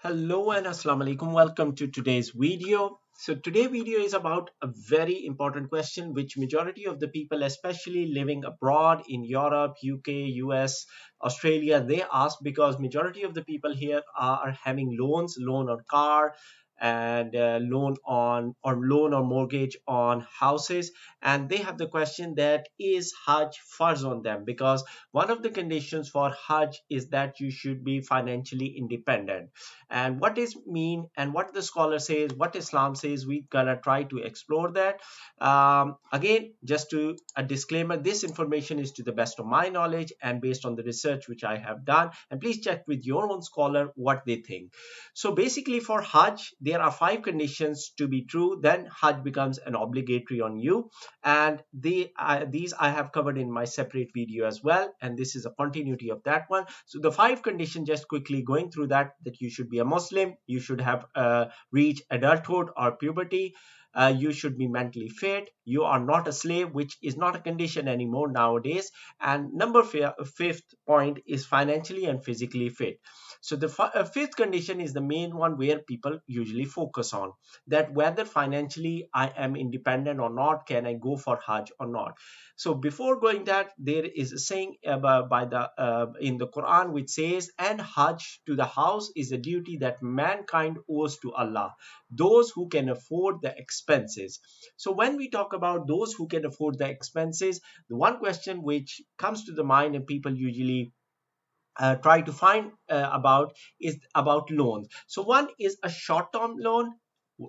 Hello and assalamu alaikum. Welcome to today's video. So today's video is about a very important question which majority of the people, especially living abroad in Europe, UK, US, Australia, they ask because majority of the people here are having loan on car and loan or mortgage on houses, and they have the question that is Hajj farz on them, because one of the conditions for Hajj is that you should be financially independent. And what is mean and what the scholar says, what Islam says, we gonna try to explore that. Again, just to a disclaimer, this information is to the best of my knowledge and based on the research which I have done, and please check with your own scholar what they think. So basically for Hajj there are five conditions to be true, then Hajj becomes an obligatory on you. And these I have covered in my separate video as well, and this is a continuity of that one. So the five conditions, just quickly going through that you should be a Muslim, you should have reached adulthood or puberty, you should be mentally fit, you are not a slave, which is not a condition anymore nowadays, and fifth point is financially and physically fit. So the fifth condition is the main one where people usually focus on, that whether financially I am independent or not, can I go for Hajj or not. So before going that, there is a saying by the in the Quran which says, and Hajj to the house is a duty that mankind owes to Allah, those who can afford the expenses. So when we talk about those who can afford the expenses, the one question which comes to the mind and people usually try to find about is about loans. So one is a short-term loan,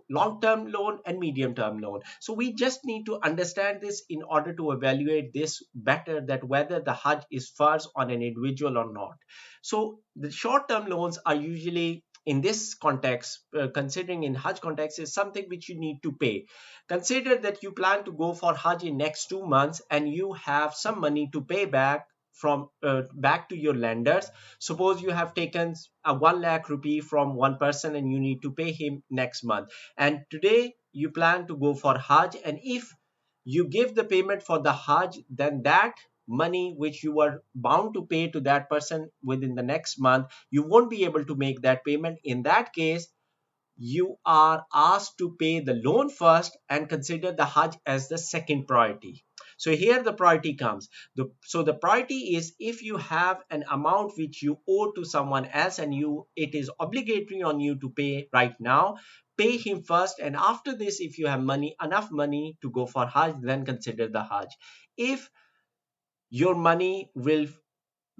long-term loan, and medium-term loan. So we just need to understand this in order to evaluate this better, that whether the Hajj is farz on an individual or not. So the short-term loans are usually in this context, considering in Hajj context, is something which you need to pay. Consider that you plan to go for Hajj in next 2 months and you have some money to pay back from back to your lenders. Suppose you have taken a 1 lakh rupee from one person and you need to pay him next month, and today you plan to go for Hajj, and if you give the payment for the Hajj, then that money which you were bound to pay to that person within the next month, you won't be able to make that payment. In that case, you are asked to pay the loan first and consider the Hajj as the second priority. So here the priority comes. So the priority is, if you have an amount which you owe to someone else and it is obligatory on you to pay right now, pay him first, and after this, if you have enough money to go for Hajj, then consider the Hajj. If your money will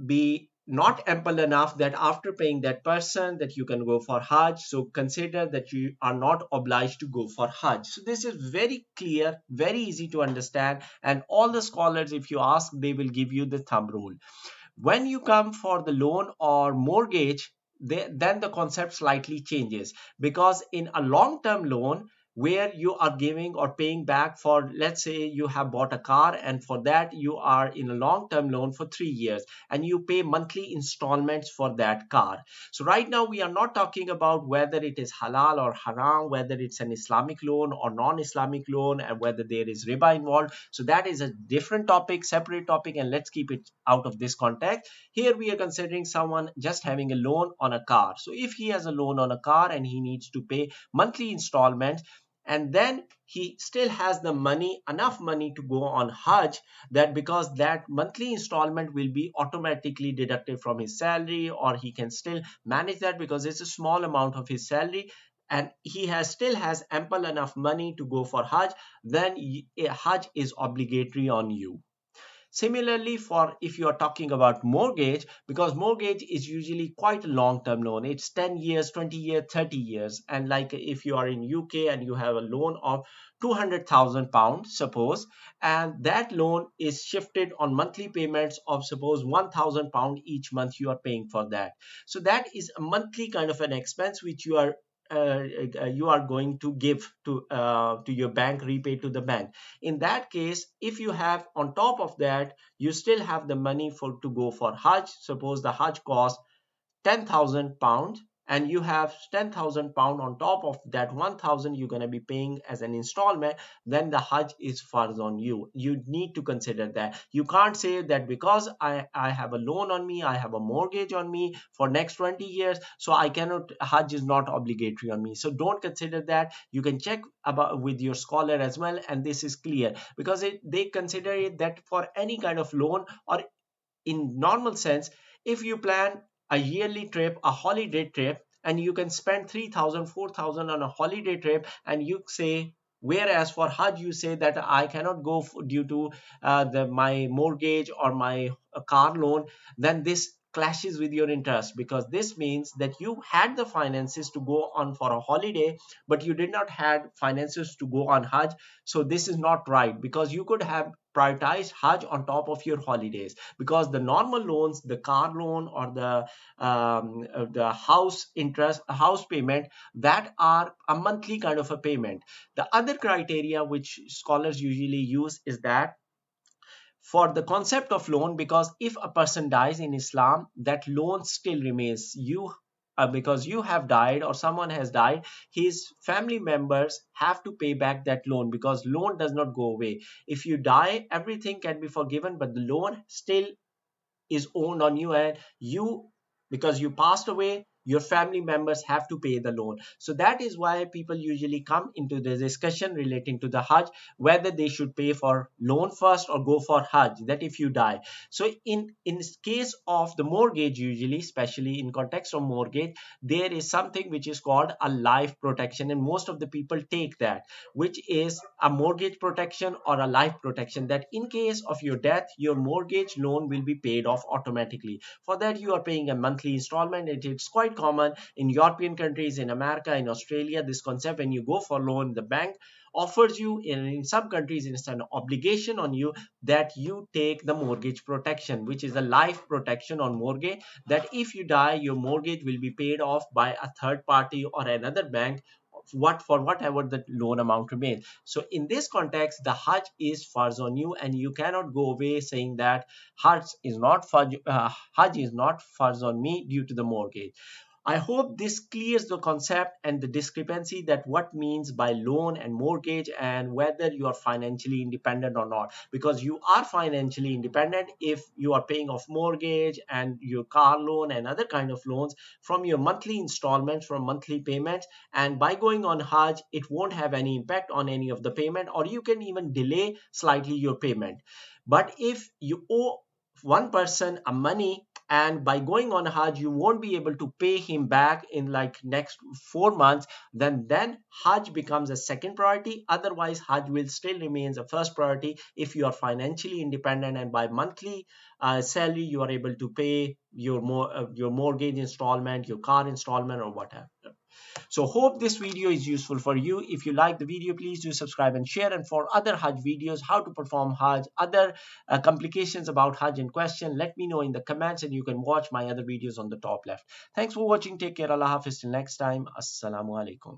be not ample enough that after paying that person that you can go for Hajj, so consider that you are not obliged to go for Hajj. So this is very clear, very easy to understand, and all the scholars, if you ask, they will give you the thumb rule. When you come for the loan or mortgage, then the concept slightly changes, because in a long-term loan where you are giving or paying back for, let's say you have bought a car and for that you are in a long-term loan for 3 years and you pay monthly installments for that car. So right now we are not talking about whether it is halal or haram, whether it's an Islamic loan or non-Islamic loan, and whether there is riba involved. So that is a different topic, separate topic, and let's keep it out of this context. Here we are considering someone just having a loan on a car. So if he has a loan on a car and he needs to pay monthly installments, and then he still has the money, enough money to go on Hajj, that because that monthly installment will be automatically deducted from his salary, or he can still manage that because it's a small amount of his salary, and he still has ample enough money to go for Hajj, then Hajj is obligatory on you. Similarly, for if you are talking about mortgage, because mortgage is usually quite a long-term loan, it's 10 years, 20 years, 30 years. And like if you are in UK and you have a loan of £200,000, suppose, and that loan is shifted on monthly payments of suppose £1,000 each month you are paying for that. So that is a monthly kind of an expense which you are going to give to your bank, repay to the bank. In that case, if you have on top of that, you still have the money for to go for Hajj. Suppose the Hajj cost £10,000, and you have 10,000 pound on top of that 1,000 you're going to be paying as an installment, then the Hajj is farz on you. You need to consider that. You can't say that because I have a loan on me, I have a mortgage on me for next 20 years, so I cannot, Hajj is not obligatory on me. So don't consider that. You can check about with your scholar as well, and this is clear because they consider it that for any kind of loan or in normal sense, if you plan a yearly trip, a holiday trip, and you can spend 3,000, 4,000 on a holiday trip, and you say, whereas for Hajj you say that I cannot go due to my mortgage or my car loan, then this clashes with your interest, because this means that you had the finances to go on for a holiday, but you did not had finances to go on Hajj. So this is not right, because you could have prioritized Hajj on top of your holidays, because the normal loans, the car loan or the house interest, house payment, that are a monthly kind of a payment. The other criteria which scholars usually use is that for the concept of loan, because if a person dies in Islam, that loan still remains. You because you have died or someone has died, his family members have to pay back that loan, because loan does not go away. If you die, everything can be forgiven, but the loan still is owned on you, and you, because you passed away, your family members have to pay the loan. So that is why people usually come into the discussion relating to the Hajj, whether they should pay for loan first or go for Hajj, that if you die. So in case of the mortgage, usually especially in context of mortgage, there is something which is called a life protection, and most of the people take that, which is a mortgage protection or a life protection, that in case of your death, your mortgage loan will be paid off automatically. For that, you are paying a monthly installment. It's quite common in European countries, in America, in Australia, this concept. When you go for loan, the bank offers you, in some countries it's an obligation on you, that you take the mortgage protection, which is a life protection on mortgage, that if you die, your mortgage will be paid off by a third party or another bank, for whatever the loan amount remains. So in this context, the Hajj is farz on you, and you cannot go away saying that Hajj is not farz on me due to the mortgage. I hope this clears the concept and the discrepancy, that what means by loan and mortgage, and whether you are financially independent or not. Because you are financially independent if you are paying off mortgage and your car loan and other kind of loans from your monthly installments, from monthly payments. And by going on Hajj, it won't have any impact on any of the payment, or you can even delay slightly your payment. But if you owe one person a money, and by going on Hajj you won't be able to pay him back in like next 4 months, then Hajj becomes a second priority. Otherwise, Hajj will still remains a first priority if you are financially independent, and by monthly salary you are able to pay your mortgage installment, your car installment, or whatever. So hope this video is useful for you. If you like the video, please do subscribe and share. And for other Hajj videos, how to perform Hajj, other complications about Hajj in question, let me know in the comments, and you can watch my other videos on the top left. Thanks for watching. Take care. Allah Hafiz. Till next time. Assalamu alaikum.